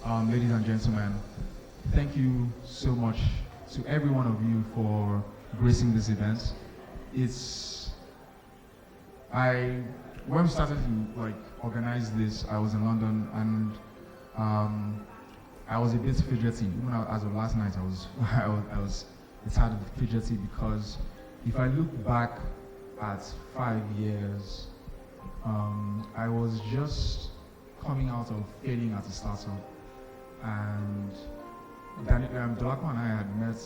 Ladies and gentlemen, thank you so much to every one of you for gracing this event. It's I when we started to organize this, I was in London and I was a bit fidgety. Even as of last night, I was I was a tad fidgety because if I look back at 5 years, I was just coming out of failing at a startup, and Dolakwa and I had met.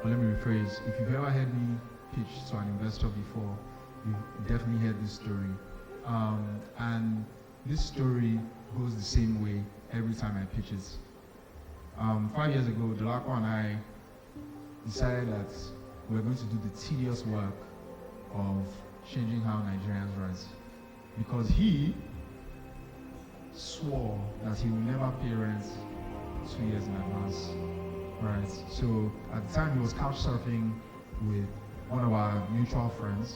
Well, let me rephrase. If you've ever heard me pitch to an investor before, you've definitely heard this story. And this story goes the same way every time I pitch it. 5 years ago, Dolakwa and I decided that we were going to do the tedious work of changing how Nigerians write. Because he swore that he would never pay rent 2 years in advance. Right. So at the time he was couch surfing with one of our mutual friends.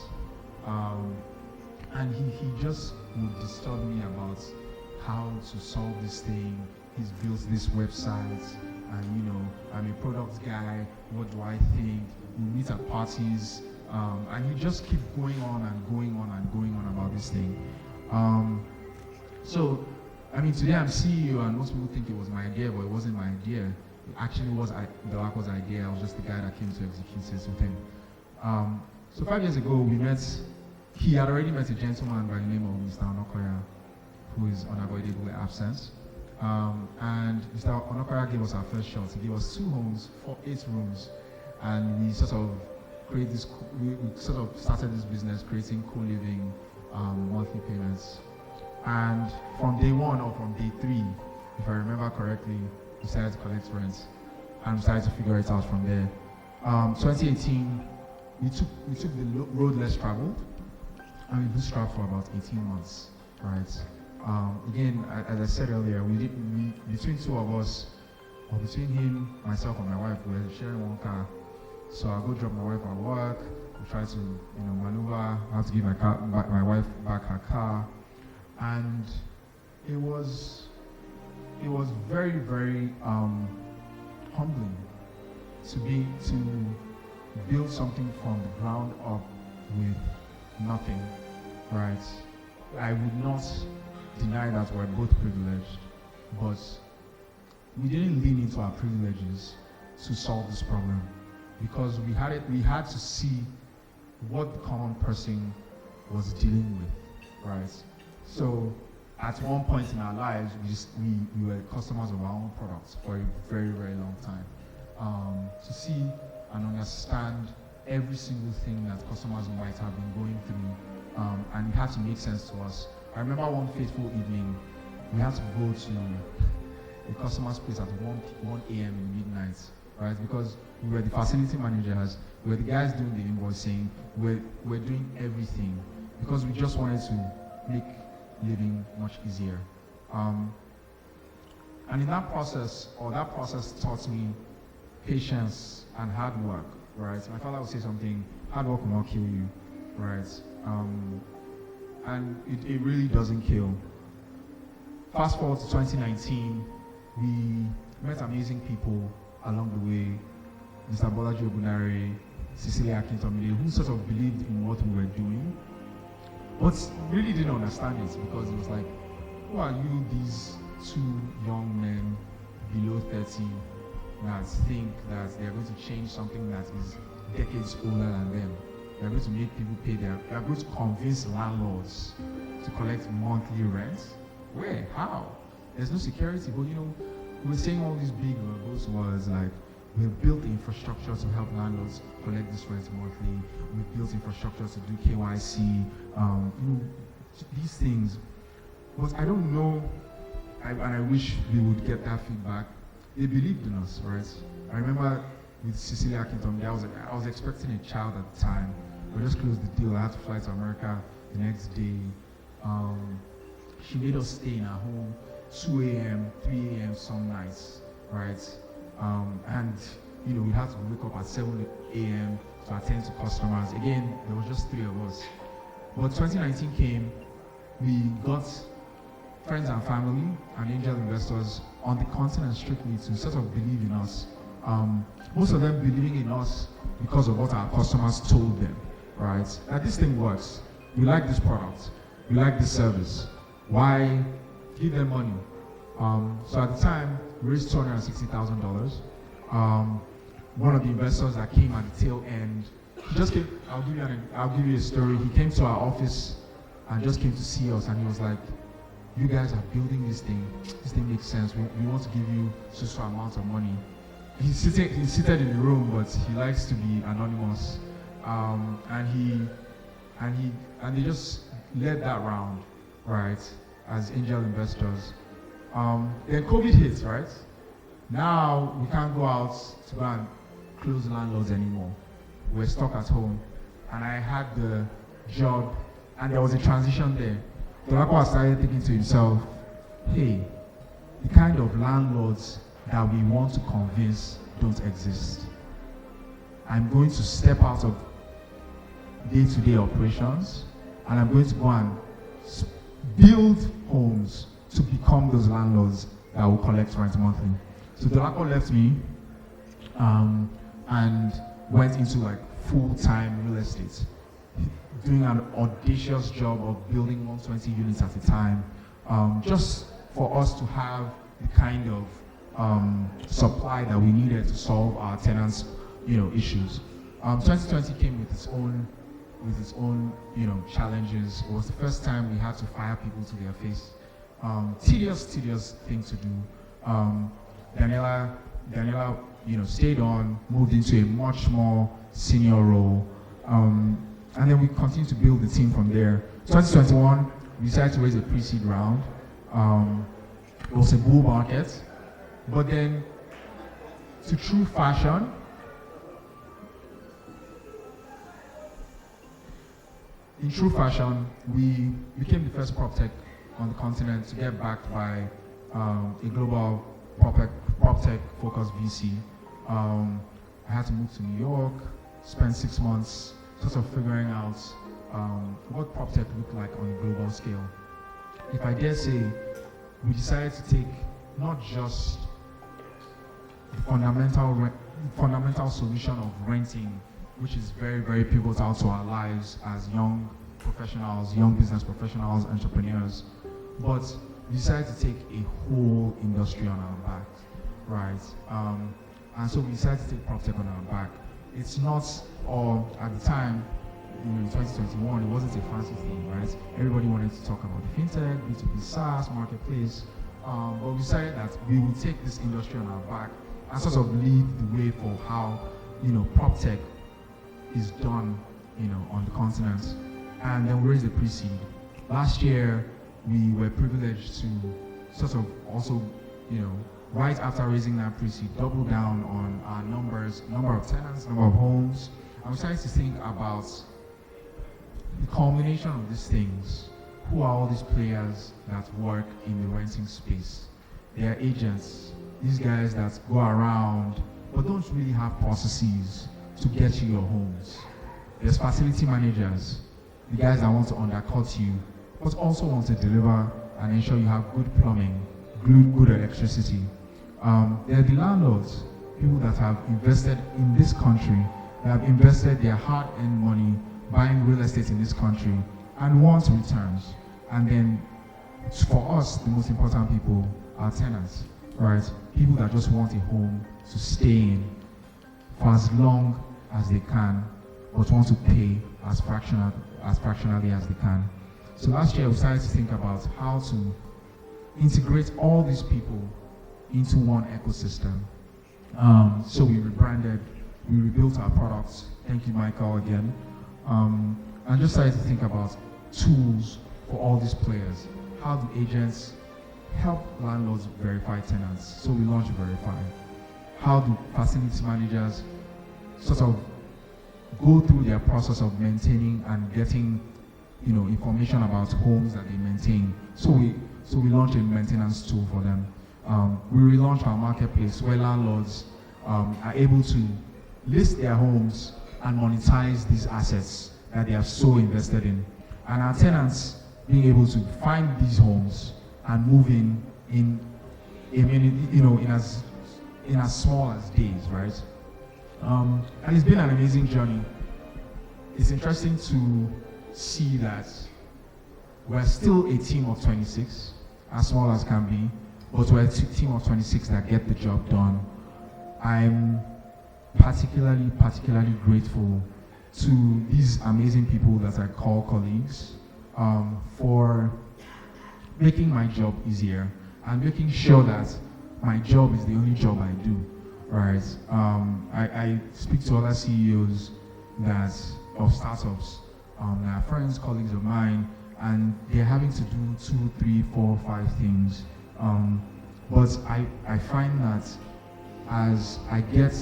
And he just would disturb me about how to solve this thing. He's built this website and I'm a product guy, what do I think? We meet at parties, and he just keep going on and going on and going on about this thing. So today I'm CEO and most people think it was my idea, but it wasn't my idea. It actually was Dolakwa's idea. I was just the guy that came to execute it with him. So 5 years ago we met. He had already met a gentleman by the name of Mr. Onokoya, who is unavoidable absence. And Mr. Onokoya gave us our first shot. He gave us 2 homes for 8 rooms, and we sort of started this business creating co-living monthly payments. And from day 1 or from day 3, if I remember correctly, we started to collect rent and we started to figure it out from there. 2018, we took the road less traveled, and we bootstrapped for about 18 months, right? Again, as I said earlier, between 2 of us, or between him, myself, and my wife, we were sharing 1 car. So I'll go drop my wife at work, we try to maneuver, I have to give my wife back her car. And it was very, very humbling to build something from the ground up with nothing, right? I would not deny that we're both privileged, but we didn't lean into our privileges to solve this problem because we had to see what the common person was dealing with, right? So at one point in our lives, we were customers of our own products for a very, very long time. To see and understand every single thing that customers might have been going through, and it had to make sense to us. I remember one fateful evening, we had to go to a customer's place at 1 a.m. in midnight, right? Because we were the facility managers, we were the guys doing the invoicing, we're doing everything because we just wanted to make living much easier. And in that process taught me patience and hard work, right? My father would say something, hard work will not kill you, right? And it really doesn't kill. Fast forward to 2019, we met amazing people along the way. Mr. Bolaji Ogunare, Cecilia Akintomide, who sort of believed in what we were doing, but really didn't understand it because it was like, who are you, these 2 young men below 30 that think that they're going to change something that is decades older than them? They're going to make people pay they're going to convince landlords to collect monthly rent? Where? How? There's no security. But we were saying all these big words like, we've built infrastructure to help landlords collect this rent monthly. We've built infrastructure to do KYC, these things. But I don't know, and I wish we would get that feedback. They believed in us, right? I remember with Cecilia Akintomide, I was expecting a child at the time. We just closed the deal. I had to fly to America the next day. She made us stay in her home 2 a.m., 3 a.m. some nights, right? And we had to wake up at 7 a.m. to attend to customers. Again, there was just 3 of us. But 2019 came, we got friends and family and angel investors on the continent strictly to sort of believe in us. Most of them believing in us because of what our customers told them, right? That this thing works. We like this product. We like this service. Why give them money? So at the time, we raised $260,000. One of the investors that came at the tail end, he just came. I'll give you a story. He came to our office and just came to see us, and he was like, "You guys are building this thing. This thing makes sense. We want to give you so amount of money." He's seated in the room, but he likes to be anonymous. And they just led that round, right, as angel investors. Then COVID hit, right? Now we can't go out to go and close landlords anymore. We're stuck at home. And I had the job, and there was a transition there. Tola started thinking to himself, hey, the kind of landlords that we want to convince don't exist. I'm going to step out of day-to-day operations, and I'm going to go and build homes to become those landlords that will collect rent monthly. So Tola left me and went into like full-time real estate, doing an audacious job of building 120 units at a time, just for us to have the kind of supply that we needed to solve our tenants' issues. 2020 came with its own challenges. It was the first time we had to fire people to their face. Tedious thing to do. Daniela, stayed on, moved into a much more senior role, and then we continued to build the team from there. 2021, we decided to raise a pre-seed round. It was a bull market, but then, to true fashion, we became the first prop tech on the continent to get backed by a global prop tech focused VC. I had to move to New York, spend 6 months sort of figuring out what prop tech looked like on a global scale. If I dare say, we decided to take not just the fundamental solution of renting, which is very pivotal to our lives as young professionals, young business professionals, entrepreneurs, but we decided to take a whole industry on our back, right? And so we decided to take PropTech on our back. It's not, or at the time, in 2021, it wasn't a fancy thing, right? Everybody wanted to talk about the fintech, B2B SaaS, marketplace, but we decided that we would take this industry on our back and sort of lead the way for how, PropTech is done, on the continent. And then we raised the pre-seed. Last year, we were privileged to sort of also, right after raising that pre-seed, double down on our number of tenants, number of homes. And we started to think about the culmination of these things. Who are all these players that work in the renting space? They are agents, these guys that go around but don't really have processes to get you your homes. There's facility managers, the guys that want to undercut you, but also want to deliver and ensure you have good plumbing, good electricity. There are the landlords, people that have invested in this country, that have invested their hard-earned money buying real estate in this country and want returns. And then, for us, the most important people are tenants, right? People that just want a home to stay in for as long as they can, but want to pay as fractionally as they can. So last year we started to think about how to integrate all these people into one ecosystem. So we rebranded, we rebuilt our products. Thank you, Michael, again. And just started to think about tools for all these players. How do agents help landlords verify tenants? So we launched Verify. How do facility managers sort of go through their process of maintaining and getting, information about homes that they maintain? So we launched a maintenance tool for them. We relaunched our marketplace where landlords are able to list their homes and monetize these assets that they have so invested in. And our tenants being able to find these homes and moving in a minute, in as small as days, right? And it's been an amazing journey. It's interesting to see that we're still a team of 26, as small as can be, but we're a team of 26 that get the job done. I'm particularly grateful to these amazing people that I call colleagues for making my job easier and making sure that my job is the only job I do. Right? I speak to other CEOs of startups that are friends, colleagues of mine, and they're having to do 2, 3, 4, 5 things. But I find that as I get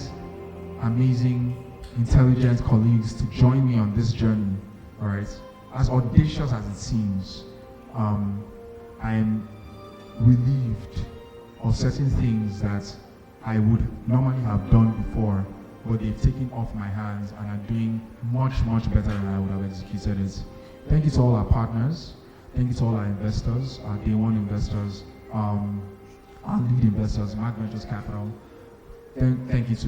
amazing, intelligent colleagues to join me on this journey, right? As audacious as it seems, I'm relieved of certain things that I would normally have done before, but they've taken off my hands and are doing much better than I would have executed it. Thank you to all our partners. Thank you to all our investors, our day one investors, our lead investors, Mark Ventures Capital. Thank you to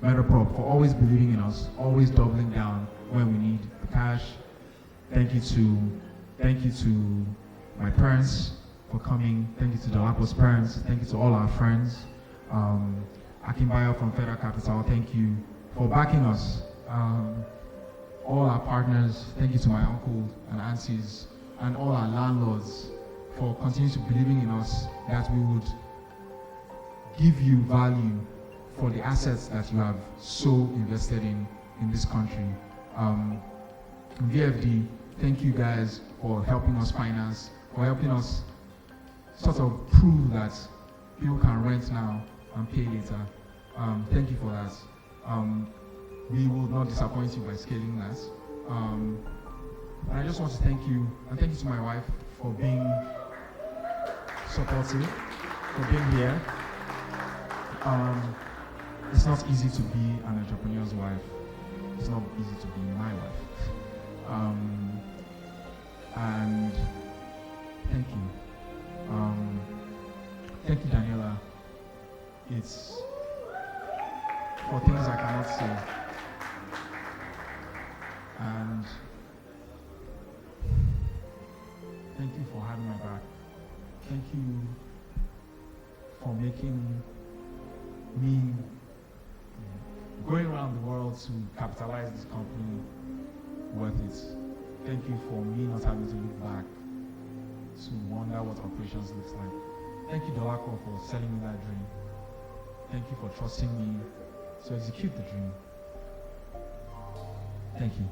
Metaprop for always believing in us, always doubling down when we need the cash. Thank you to my parents for coming. Thank you to Dolapo's parents. Thank you to all our friends. Akinbayo from Federal Capital, thank you for backing us. All our partners, thank you to my uncle and aunties, and all our landlords for continuing to believing in us that we would give you value for the assets that you have so invested in this country. VFD, thank you guys for helping us finance, for helping us sort of prove that people can rent now and pay later. Thank you for that. We will not disappoint you by scaling that. And I just want to thank you, and thank you to my wife for being supportive, for being here. It's not easy to be an entrepreneur's wife. It's not easy to be my wife. And thank you. Thank you, Daniela. It's for things I cannot say. And thank you for having my back. Thank you for making me going around the world to capitalize this company worth it. Thank you for me not having to look back to wonder what operations looks like. Thank you, Dolako, for selling me that dream. Thank you for trusting me to execute the dream. Thank you.